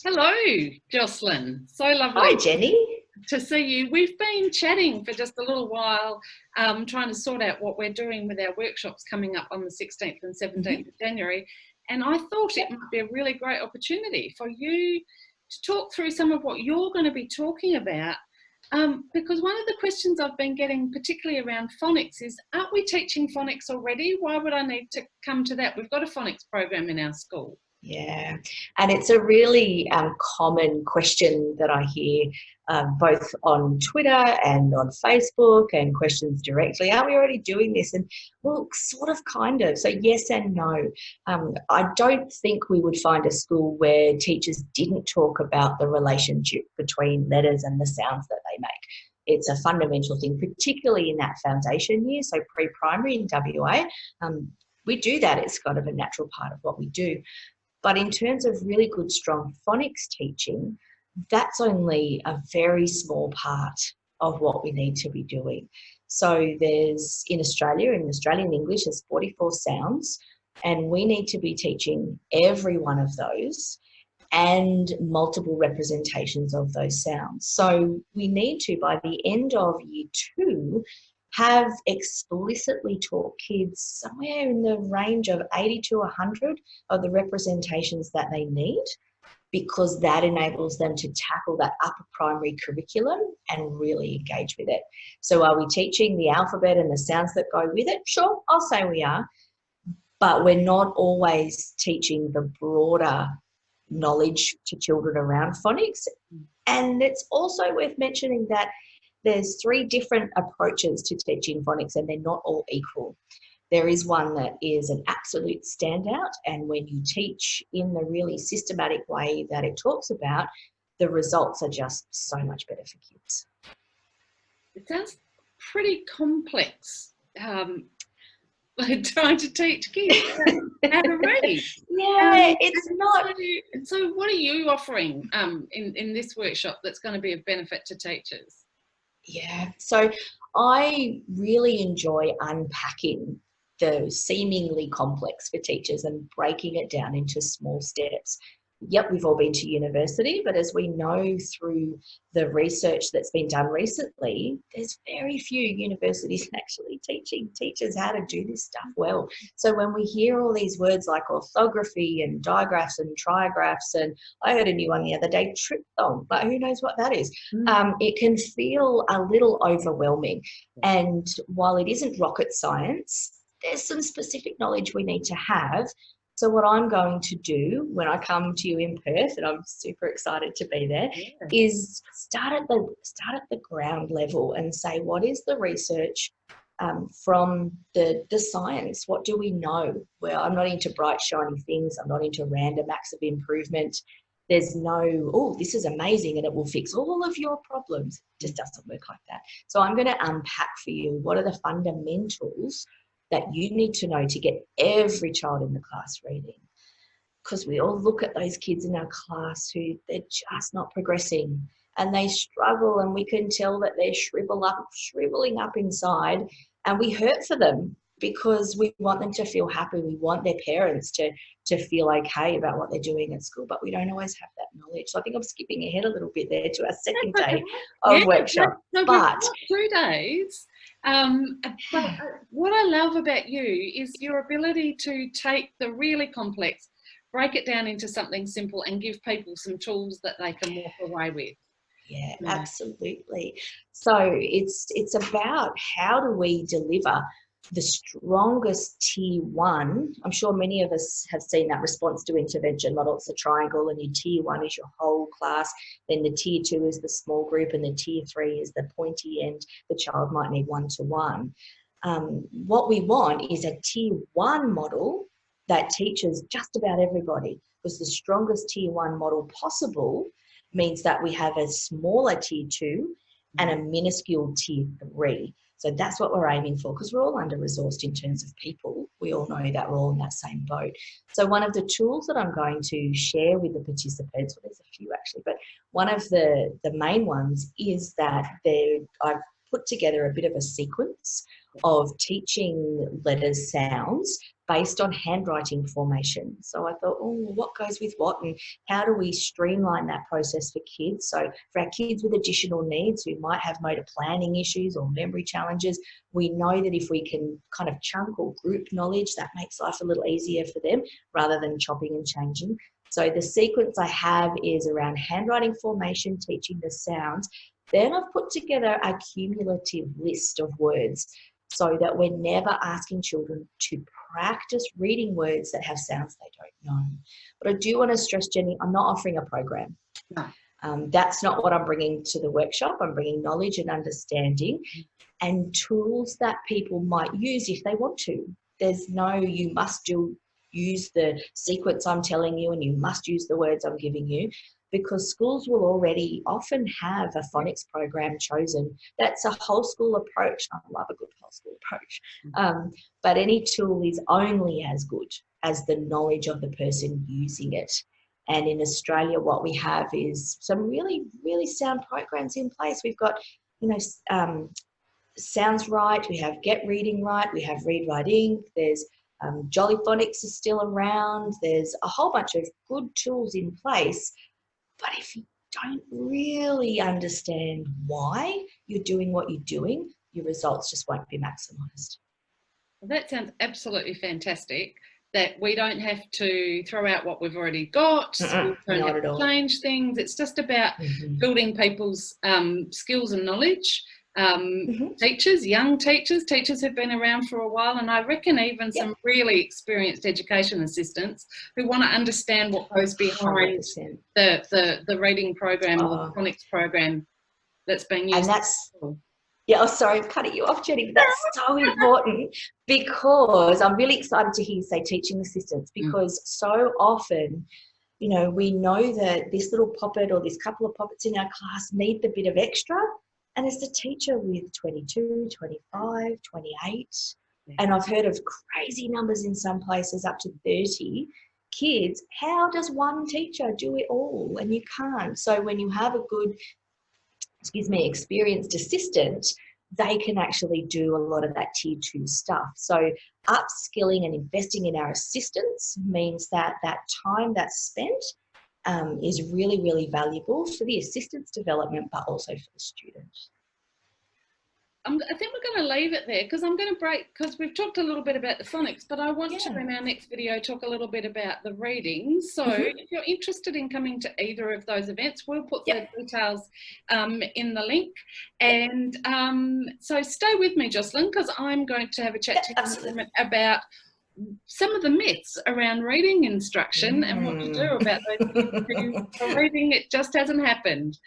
Hello, Jocelyn. So Hi, lovely Jenny. to see you. We've been chatting for just a little while, trying to sort out what we're doing with our workshops coming up on the 16th and 17th Mhm. of January. And I thought it Yep. might be a really great opportunity for you to talk through some of what you're going to be talking about. Because one of the questions I've been getting, particularly around phonics, is aren't we teaching phonics already? Why would I need to come to that? We've got a phonics program in our school. Yeah, and it's a really common question that I hear both on Twitter and on Facebook, and questions directly. Are we already doing this? And well, sort of, kind of. So yes and no. I don't think we would find a school where teachers didn't talk about the relationship between letters and the sounds that they make. It's a fundamental thing, particularly in that foundation year, so pre-primary in WA. We do that. It's kind of a natural part of what we do. But in terms of really good, strong phonics teaching, that's only a very small part of what we need to be doing. So there's in Australian English, there's 44 sounds, and we need to be teaching every one of those and multiple representations of those sounds. So we need to, by the end of year two, have explicitly taught kids somewhere in the range of 80 to 100 of the representations that they need, because that enables them to tackle that upper primary curriculum and really engage with it. So are we teaching the alphabet and the sounds that go with it? Sure, I'll say we are, but we're not always teaching the broader knowledge to children around phonics. And it's also worth mentioning that there's three different approaches to teaching phonics, and they're not all equal. There is one that is an absolute standout, and when you teach in the really systematic way that it talks about, the results are just so much better for kids. It sounds pretty complex. Trying to teach kids how to read. Yeah, it's not. So what are you offering in this workshop that's going to be of benefit to teachers? Yeah, so I really enjoy unpacking the seemingly complex for teachers and breaking it down into small steps. Yep, we've all been to university, but as we know through the research that's been done recently, there's very few universities actually teaching teachers how to do this stuff well. So when we hear all these words like orthography and digraphs and trigraphs, and I heard a new one the other day, triphthong, but who knows what that is? It can feel a little overwhelming. And while it isn't rocket science, there's some specific knowledge we need to have. So what I'm going to do when I come to you in Perth, and I'm super excited to be there, Yeah. is start at the ground level and say, what is the research from the science? What do we know? Well, I'm not into bright shiny things. I'm not into random acts of improvement. There's no, oh, this is amazing and it will fix all of your problems. It just doesn't work like that. So I'm going to unpack for you what are the fundamentals that you need to know to get every child in the class reading. Because we all look at those kids in our class who they're just not progressing and they struggle, and we can tell that they're shriveling up inside, and we hurt for them because we want them to feel happy. We want their parents to feel okay about what they're doing at school, but we don't always have that knowledge. So I think I'm skipping ahead a little bit there to our second That's okay. day Yeah, of workshop. so we've But got 2 days. But what I love about you is your ability to take the really complex, break it down into something simple, and give people some tools that they can walk away with. yeah, Yeah. absolutely. So it's about how do we deliver the strongest tier one. I'm sure many of us have seen that response to intervention model. It's a triangle, and your tier one is your whole class. Then the tier two is the small group, and the tier three is the pointy end. The child might need one-to-one. What we want is a tier one model that teaches just about everybody, because the strongest tier one model possible means that we have a smaller tier two and a minuscule tier three. So that's what we're aiming for, because we're all under-resourced in terms of people. We all know that we're all in that same boat. So one of the tools that I'm going to share with the participants, well, there's a few actually, but one of the main ones is that I've put together a bit of a sequence of teaching letters sounds based on handwriting formation. So I thought, oh, what goes with what, and how do we streamline that process for kids? So for our kids with additional needs who might have motor planning issues or memory challenges, we know that if we can kind of chunk or group knowledge, that makes life a little easier for them rather than chopping and changing. So the sequence I have is around handwriting formation, teaching the sounds. Then I've put together a cumulative list of words so that we're never asking children to practice reading words that have sounds they don't know. But I do want to stress, Jenny, I'm not offering a program. No. That's not what I'm bringing to the workshop. I'm bringing knowledge and understanding and tools that people might use if they want to. There's no, you must use the sequence I'm telling you and you must use the words I'm giving you, because schools will already often have a phonics program chosen. That's a whole school approach. I love a good whole school approach. But any tool is only as good as the knowledge of the person using it. And in Australia, what we have is some really, really sound programs in place. We've got, Sounds Right, we have Get Reading Right, we have Read Writing, there's Jolly Phonics is still around. There's a whole bunch of good tools in place. But if you don't really understand why you're doing what you're doing, your results just won't be maximised. Well, that sounds absolutely fantastic, that we don't have to throw out what we've already got, we don't have to change things. It's just about building people's skills and knowledge. Teachers, young teachers who've been around for a while, and I reckon even some really experienced education assistants who want to understand what goes behind the reading program or the phonics program that's being used. And that's, sorry, I'm cutting you off, Jenny, but that's so important, because I'm really excited to hear you say teaching assistants, because so often, we know that this little poppet or this couple of poppets in our class need the bit of extra. And as a teacher with 22, 25, 28, and I've heard of crazy numbers in some places up to 30 kids, how does one teacher do it all? And you can't. So when you have a good, experienced assistant, they can actually do a lot of that tier 2 stuff. So upskilling and investing in our assistants means that that time that's spent is really, really valuable for the assistant's development, but also for the student. I think we're going to leave it there, because I'm going to break, because we've talked a little bit about the phonics, but I want to, in our next video, talk a little bit about the reading. So if you're interested in coming to either of those events, we'll put the details in the link. And so stay with me, Jocelyn, because I'm going to have a chat to you about some of the myths around reading instruction and what to do about those kids who are reading, it just hasn't happened.